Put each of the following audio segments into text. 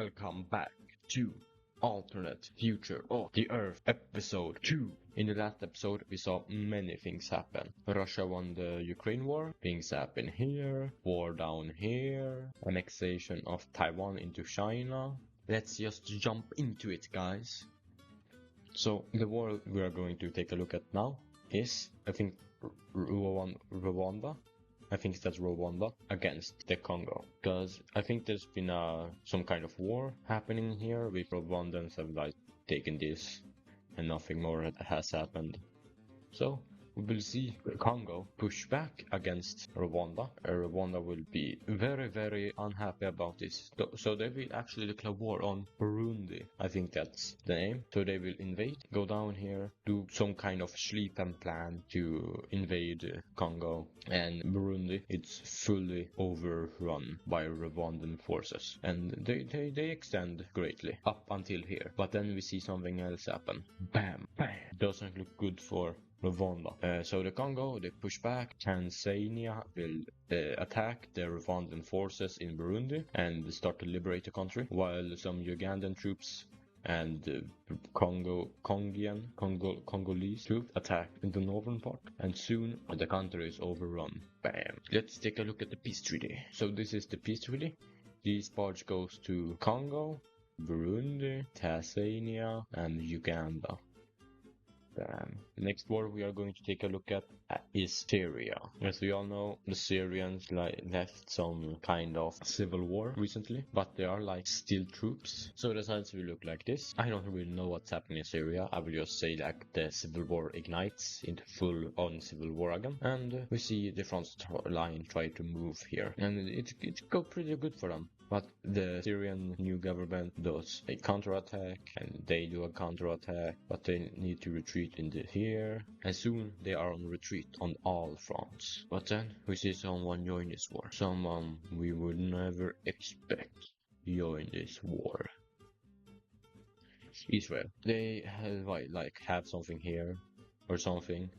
welcome back to Alternate Future of the Earth episode 2. In the last episode we saw many things happen. Russia won the Ukraine war, things happen here, war down here, annexation of Taiwan into China. Let's just jump into it, guys. So the war we are going to take a look at now is, I think, Rwanda. I think that's Rwanda against the Congo, because I think there's been some kind of war happening here with Rwandans have like taken this and nothing more has happened. So we will see Congo push back against Rwanda. Rwanda will be very unhappy about this. So they will actually declare war on Burundi. I think that's the name. So they will invade, go down here, do some kind of Schlieffen plan to invade Congo. And Burundi, it's fully overrun by Rwandan forces. And they extend greatly up until here. But then we see something else happen. Bam! Bam! Doesn't look good for Rwanda. So the Congo, they push back. Tanzania will attack the Rwandan forces in Burundi and start to liberate the country, while some Ugandan troops and Congolese troops attack in the northern part, and soon the country is overrun. Bam! Let's take a look at the peace treaty. So this is the peace treaty. These parts goes to Congo, Burundi, Tanzania, and Uganda. The next war we are going to take a look at is Syria. As we all know, the Syrians left some kind of civil war recently, but they are like still troops. So the sides will look like this. I don't really know what's happening in Syria. I will just say like the civil war ignites into full on civil war again, and we see the front line try to move here, and it go pretty good for them. But the Syrian new government does a counterattack, and they do a counterattack, but they need to retreat into here, and soon they are on retreat on all fronts. But then we see someone join this war, someone we would never expect join this war. Israel. They have something here or something.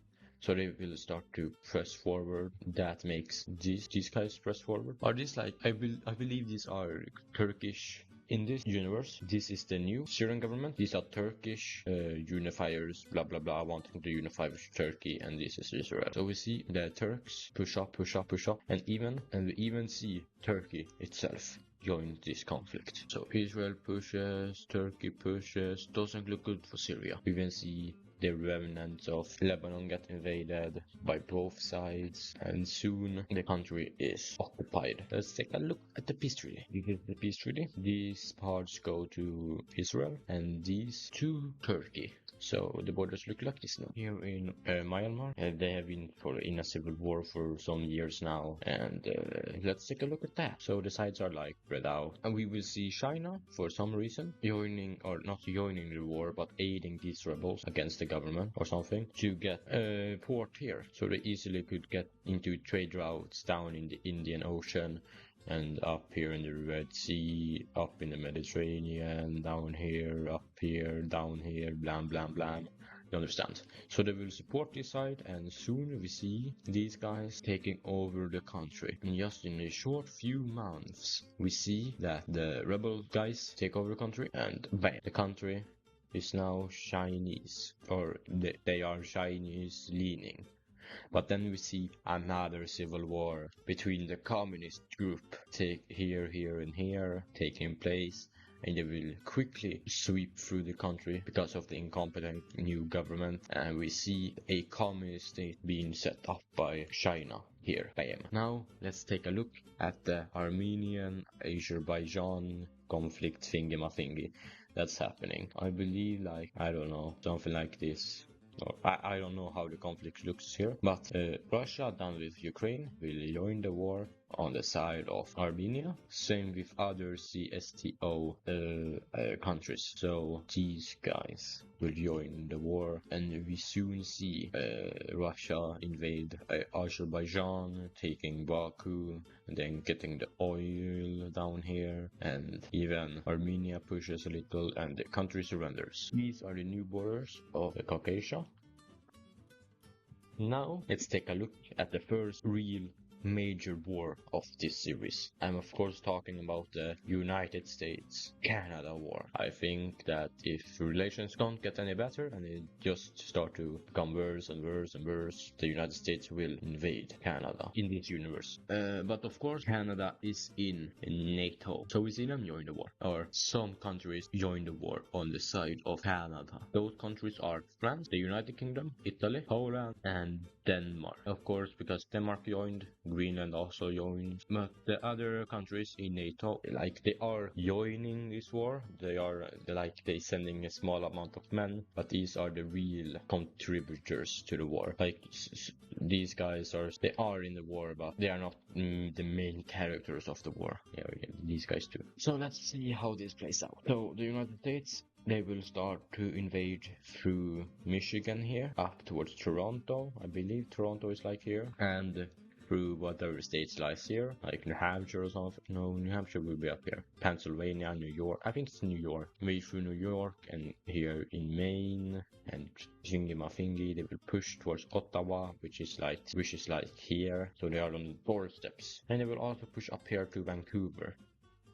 So they will start to press forward. That makes these guys press forward. Are these like, I believe these are Turkish. In this universe, this is the new Syrian government. These are Turkish unifiers, blah blah blah, wanting to unify with Turkey, and this is Israel. So we see the Turks push up, and we even see Turkey itself join this conflict. So Israel pushes, Turkey pushes, doesn't look good for Syria. We even see the remnants of Lebanon get invaded by both sides, and soon the country is occupied. Let's take a look at the peace treaty. This is the peace treaty. These parts go to Israel and these to Turkey. So the borders look like this now. Here in Myanmar, they have been in a civil war for some years now, and let's take a look at that. So the sides are like spread out, and we will see China for some reason joining, or not joining the war, but aiding these rebels against the government or something to get a port here, so they easily could get into trade routes down in the Indian Ocean and up here in the Red Sea, up in the Mediterranean, down here, up here, down here, blam blam blam. You understand? So they will support this side, and soon we see these guys taking over the country. And just in a short few months, we see that the rebel guys take over the country, and bam, the country is now Chinese, or they are Chinese leaning. But then we see another civil war between the communist group here and here taking place, and they will quickly sweep through the country because of the incompetent new government, and we see a communist state being set up by China here. Bam. Now let's take a look at the Armenian-Azerbaijan conflict thingy that's happening. I believe, like, I don't know, something like this. I don't know how the conflict looks here, but Russia, done with Ukraine, will join the war on the side of Armenia. Same with other CSTO countries. So these guys will join the war, and we soon see Russia invade Azerbaijan, taking Baku, and then getting the oil down here, and even Armenia pushes a little, and the country surrenders. These are the new borders of Caucasia. Now let's take a look at the first real major war of this series. I'm of course talking about the United States-Canada war. I think that if relations don't get any better and they just start to become worse and worse and worse, the United States will invade Canada in this universe. But of course, Canada is in NATO, so we see them join the war, or some countries join the war on the side of Canada. Those countries are France, the United Kingdom, Italy, Poland, and Denmark. Of course, because Denmark joined, Greenland also joined, but the other countries in NATO, like, they are joining this war. They sending a small amount of men, but these are the real contributors to the war. Like, these guys are in the war, but they are not the main characters of the war. Yeah, these guys too. So let's see how this plays out. So the United States, they will start to invade through Michigan here, up towards Toronto. I believe Toronto is like here, and through whatever states lies here, like New Hampshire or something. No, New Hampshire will be up here. Pennsylvania, New York. I think it's New York. Maybe through New York and here in Maine and Thingy, they will push towards Ottawa, which is like here. So they are on the doorsteps. And they will also push up here to Vancouver.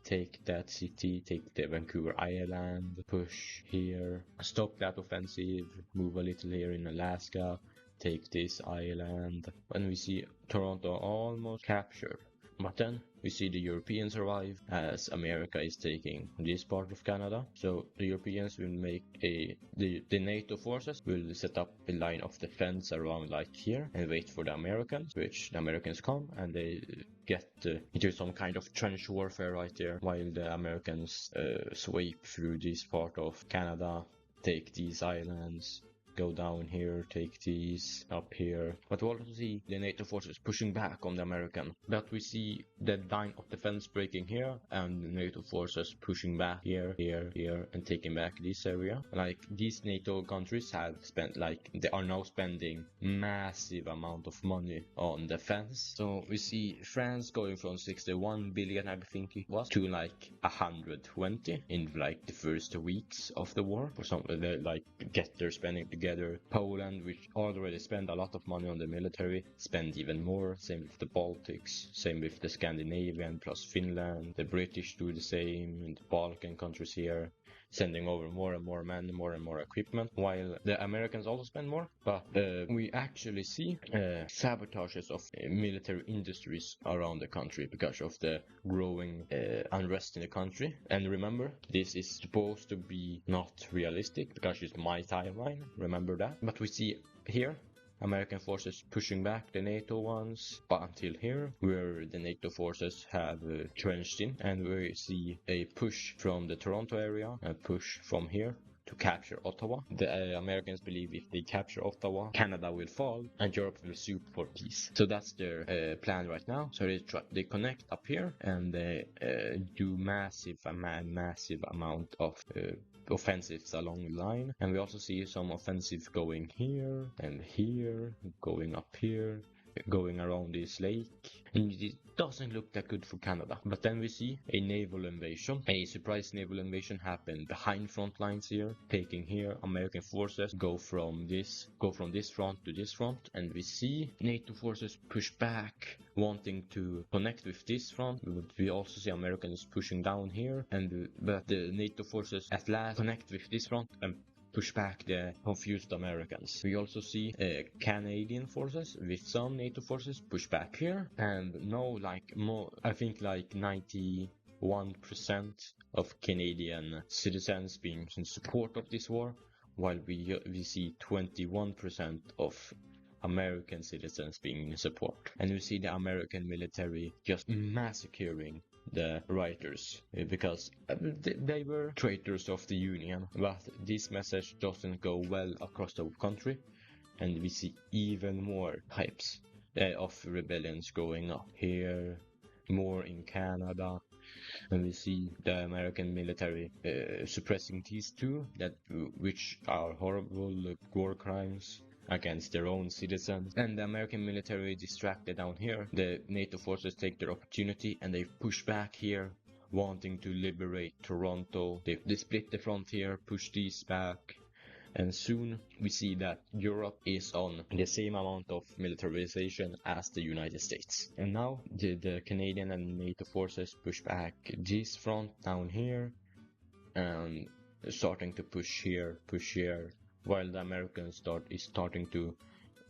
Take that city, take the Vancouver Island, push here, stop that offensive, move a little here in Alaska, take this island, and we see Toronto almost captured. But then we see the Europeans arrive as America is taking this part of Canada. So the Europeans will make the NATO forces will set up a line of defense around like here and wait for the Americans, which the Americans come and they get into some kind of trench warfare right there while the Americans sweep through this part of Canada, take these islands, go down here, take these up here. But we also see the NATO forces pushing back on the American. But we see the line of defense breaking here and the NATO forces pushing back here, and taking back this area. Like, these NATO countries have spent, like, they are now spending massive amount of money on defense. So we see France going from 61 billion, I think it was, to like 120 in like the first weeks of the war, or something. They like get their spending together. Poland, which already spent a lot of money on the military, spend even more. Same with the Baltics, same with the Scandinavian plus Finland. The British do the same, and the Balkan countries here, sending over more and more men, more and more equipment, while the Americans also spend more. But we actually see sabotages of military industries around the country because of the growing unrest in the country. And remember, this is supposed to be not realistic because it's my timeline, remember that. But we see here American forces pushing back the NATO ones, but until here, where the NATO forces have trenched in, and we see a push from the Toronto area, a push from here to capture Ottawa. The Americans believe if they capture Ottawa, Canada will fall and Europe will sue for peace. So that's their plan right now. So they connect up here and they do massive amount of offensives along the line. And we also see some offensive going here and here, going up here, going around this lake, and it doesn't look that good for Canada. But then we see a naval invasion, a surprise naval invasion happen behind front lines here, taking here American forces go from this front to this front, and we see NATO forces push back, wanting to connect with this front. We also see Americans pushing down here, but the NATO forces at last connect with this front and push back the confused Americans. We also see Canadian forces with some NATO forces push back here, and I think like 91% of Canadian citizens being in support of this war, while we see 21% of American citizens being in support. And we see the American military just massacring the writers because they were traitors of the Union. But this message doesn't go well across the country, and we see even more types of rebellions going up here, more in Canada, and we see the American military suppressing these two, which are horrible war crimes against their own citizens. And the American military distracted down here. The NATO forces take their opportunity and they push back here, wanting to liberate Toronto. They split the front here, push these back, And soon we see that Europe is on the same amount of militarization as the United States. And now the Canadian and NATO forces push back this front down here and starting to push here, while the Americans is starting to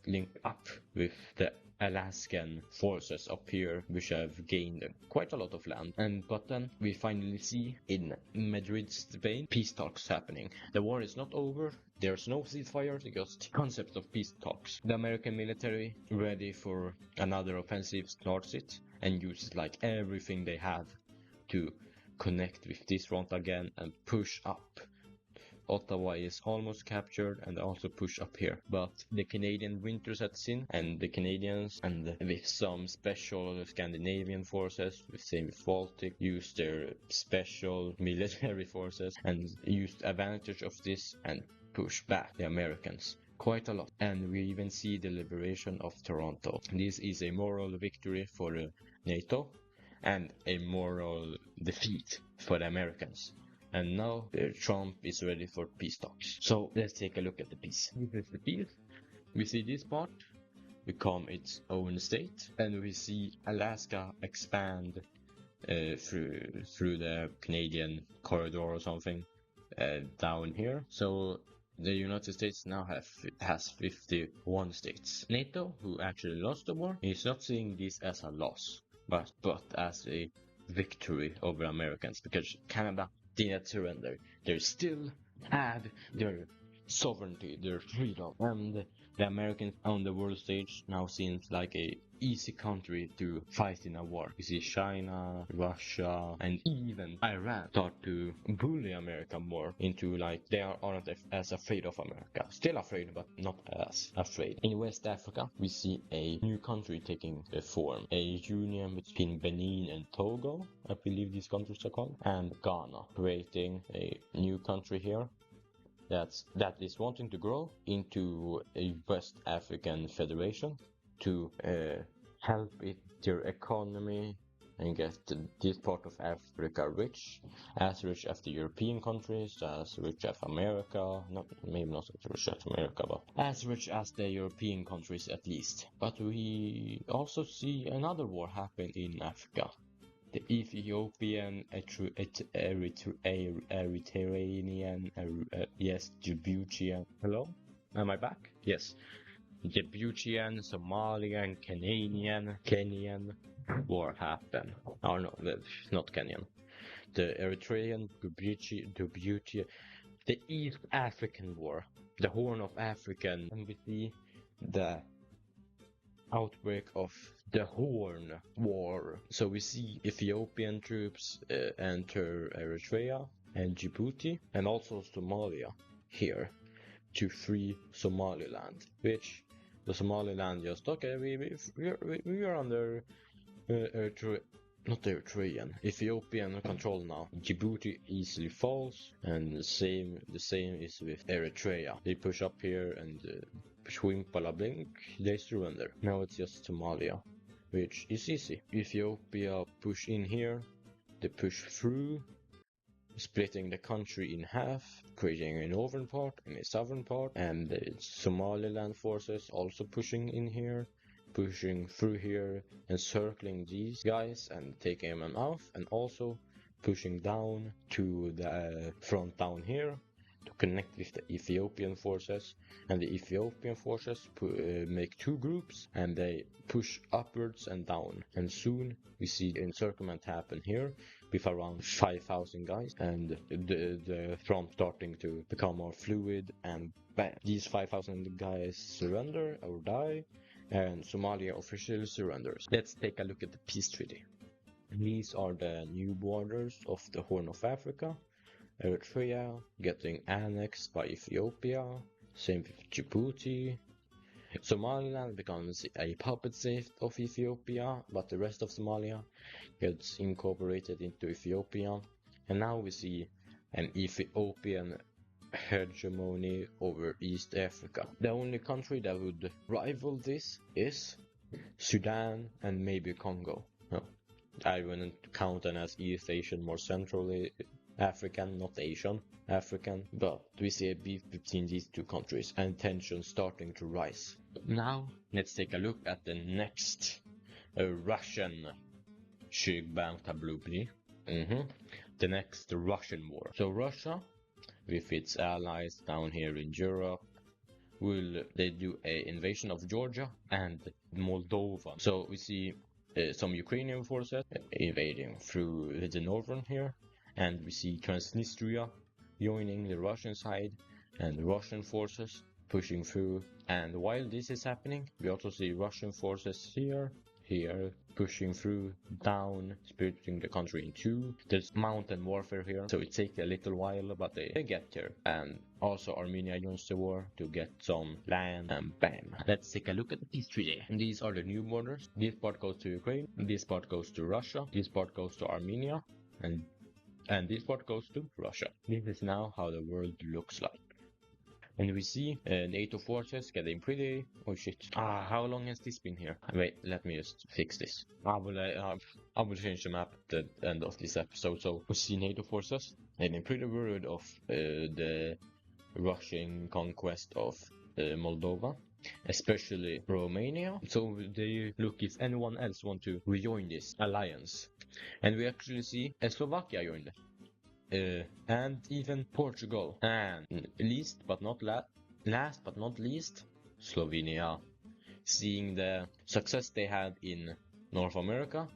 link up with the Alaskan forces up here, which have gained quite a lot of land. But then we finally see in Madrid, Spain, peace talks happening. The war is not over, there's no ceasefire, just concept of peace talks. The American military, ready for another offensive, starts it and uses like everything they have to connect with this front again and push up. Ottawa is almost captured and also push up here. But the Canadian winter sets in, and the Canadians, and with some special Scandinavian forces, same with Baltic, use their special military forces and used advantage of this and push back the Americans quite a lot. And we even see the liberation of Toronto. This is a moral victory for NATO and a moral defeat for the Americans. And now Trump is ready for peace talks. So let's take a look at the peace. This is the peace. We see this part become its own state, and we see Alaska expand through the Canadian corridor or something down here. So the United States now has 51 states. NATO, who actually lost the war, is not seeing this as a loss, but as a victory over Americans, because Canada didn't surrender. They still had their sovereignty, their freedom, and the Americans on the world stage now seems like a easy country to fight in a war. You see China, Russia, and even Iran start to bully America more into like they aren't as afraid of America. Still afraid, but not as afraid. In West Africa, we see a new country taking form. A union between Benin and Togo, I believe these countries are called, and Ghana, creating a new country here that is wanting to grow into a West African Federation to help their economy and get this part of Africa rich as the European countries, as rich as America, maybe not as rich as America, but as rich as the European countries at least. But we also see another war happen in Africa. The Ethiopian, Eritrean, yes, Djiboutian. Hello? Am I back? Yes. Djiboutian, Somalian, Kenyan war happened. Oh no, not Kenyan. The Eritrean, Djibouti, the East African War, the Horn of Africa, and we see the outbreak of the Horn War. So we see Ethiopian troops enter Eritrea and Djibouti and also Somalia here to free Somaliland, which the Somaliland just okay, we are under Ethiopian control now. Djibouti easily falls, and the same is with Eritrea. They push up here and blink, they surrender. Now it's just Somalia, which is easy. Ethiopia push in here, they push through, splitting the country in half, creating a northern part and a southern part, and the Somaliland forces also pushing in here, pushing through here and circling these guys and taking them out, and also pushing down to the front down here to connect with the Ethiopian forces. And the Ethiopian forces make two groups and they push upwards and down, and soon we see encirclement happen here with around 5,000 guys, and the front starting to become more fluid, and bam, these 5,000 guys surrender or die, and Somalia officially surrenders. Let's take a look at the peace treaty. These are the new borders of the Horn of Africa. Eritrea getting annexed by Ethiopia, same with Djibouti. Somaliland becomes a puppet state of Ethiopia, but the rest of Somalia gets incorporated into Ethiopia. And now we see an Ethiopian hegemony over East Africa. The only country that would rival this is Sudan and maybe Congo. No, I wouldn't count them as East Asian more centrally African, not Asian, African, but we see a beef between these two countries and tension starting to rise. Now, let's take a look at the next Russian Shygbang Tablubli. The next Russian war. So Russia, with its allies down here in Europe, they do an invasion of Georgia and Moldova. So we see some Ukrainian forces invading through the northern here, and we see Transnistria joining the Russian side and Russian forces pushing through. And while this is happening, we also see Russian forces here pushing through, down, splitting the country in two. There's mountain warfare here, so it takes a little while, but they get there. And also Armenia joins the war to get some land, and bam. Let's take a look at the peace treaty. And these are the new borders. This part goes to Ukraine, this part goes to Russia, this part goes to Armenia, and this part goes to Russia. This is now how the world looks like. And we see NATO forces getting pretty... Oh shit. How long has this been here? Wait, let me just fix this. I will change the map at the end of this episode. So we see NATO forces getting pretty worried of the Russian conquest of Moldova, especially Romania. So they look if anyone else want to rejoin this alliance. And we actually see Slovakia joined it. And even Portugal, and last but not least, Slovenia. Seeing the success they had in North America,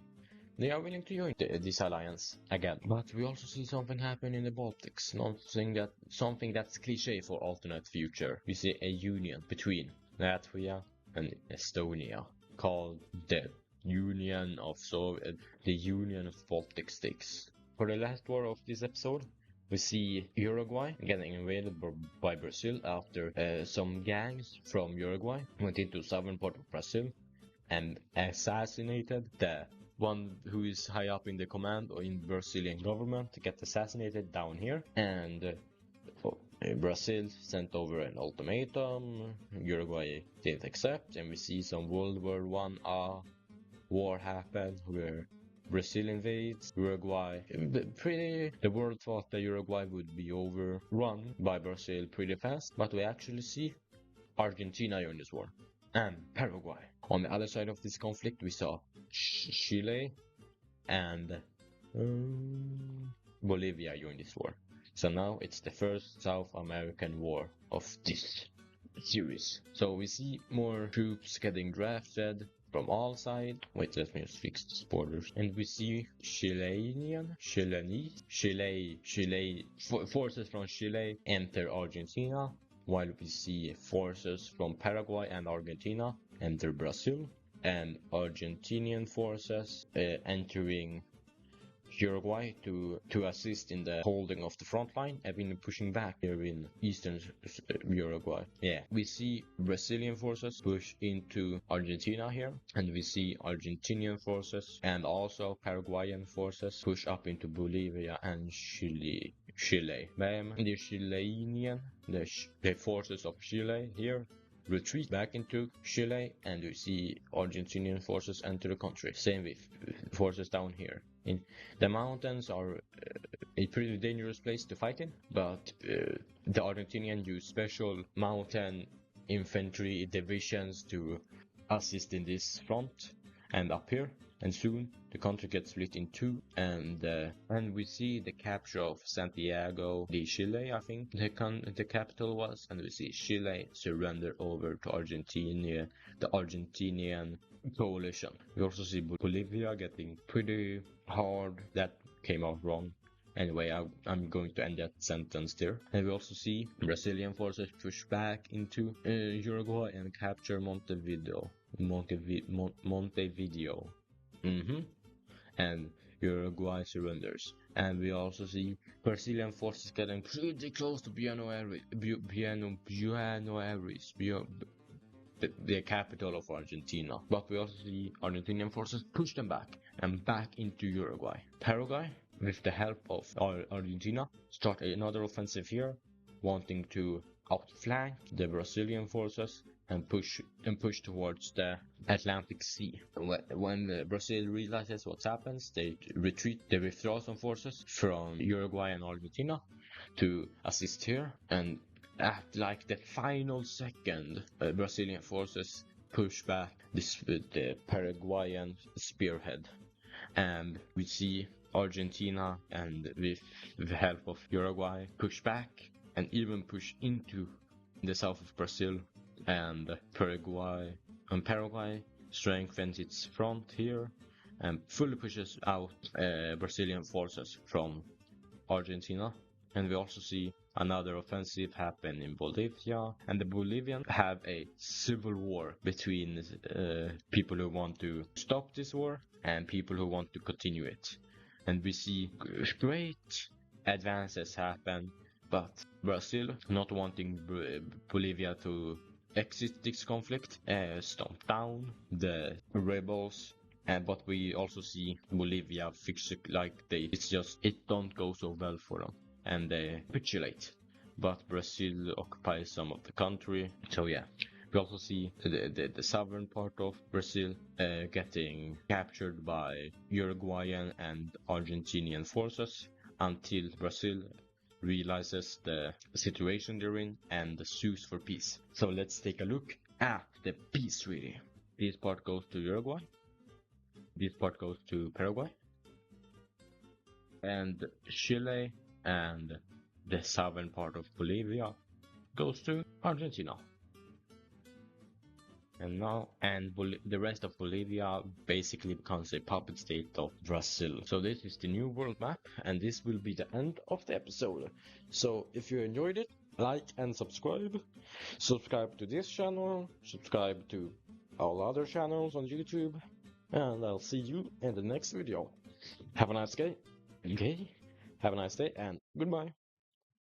they are willing to join this alliance again. But we also see something happen in the Baltics, something that's cliche for alternate future. We see a union between Latvia and Estonia called the Union of Baltic States. For the last war of this episode, we see Uruguay getting invaded by Brazil after some gangs from Uruguay went into southern part of Brazil and assassinated the one who is high up in the command or in Brazilian government to get assassinated down here. And Brazil sent over an ultimatum. Uruguay didn't accept, and we see some World War I war happen where Brazil invades Uruguay. The world thought that Uruguay would be overrun by Brazil pretty fast, but we actually see Argentina join this war, and Paraguay. On the other side of this conflict, we saw Chile and Bolivia join this war. So now it's the first South American war of this series. So we see more troops getting drafted from all sides. Wait, let me just fix these borders. And we see forces from Chile enter Argentina, while we see forces from Paraguay and Argentina enter Brazil, and Argentinian forces entering Uruguay to assist in the holding of the front line and been pushing back here in eastern Uruguay. Yeah, we see Brazilian forces push into Argentina here, and we see Argentinian forces and also Paraguayan forces push up into Bolivia and Chile. The forces of Chile here retreat back into Chile, and we see Argentinian forces enter the country. Same with forces down here. The mountains are a pretty dangerous place to fight in, but the Argentinians use special mountain infantry divisions to assist in this front and up here. And soon the country gets split in two, and we see the capture of Santiago de Chile, I think the capital was, and we see Chile surrender over to Argentina, the Argentinian coalition. We also see Bolivia getting pretty hard. That came out wrong. Anyway, I'm going to end that sentence there. And we also see Brazilian forces push back into Uruguay and capture Montevideo. And Uruguay surrenders. And we also see Brazilian forces getting pretty close to Buenos Aires, the capital of Argentina. But we also see Argentinian forces push them back and back into Uruguay. Paraguay, with the help of Argentina, start another offensive here, wanting to outflank the Brazilian forces and push towards the Atlantic Sea. When Brazil realizes what happens, they retreat. They withdraw some forces from Uruguay and Argentina to assist here, and at like the final second, Brazilian forces push back the Paraguayan spearhead, and we see Argentina and with the help of Uruguay push back and even push into the south of Brazil, and Paraguay strengthens its front here and fully pushes out Brazilian forces from Argentina. And we also see another offensive happen in Bolivia, and the Bolivians have a civil war between people who want to stop this war and people who want to continue it. And we see great advances happen, but Brazil, not wanting Bolivia to exit this conflict, stomp down the rebels. But we also see Bolivia fix it, like it don't go so well for them, and they capitulate. But Brazil occupies some of the country, so yeah. We also see the southern part of Brazil getting captured by Uruguayan and Argentinian forces until Brazil realizes the situation they're in and sues for peace. So let's take a look at the peace treaty. This part goes to Uruguay. This part goes to Paraguay. And Chile and the southern part of Bolivia goes to Argentina. And now, the rest of Bolivia basically becomes a puppet state of Brazil. So this is the new world map, and this will be the end of the episode. So if you enjoyed it, like and subscribe. Subscribe to this channel, subscribe to all other channels on YouTube, and I'll see you in the next video. Have a nice day. Okay? Have a nice day, and goodbye.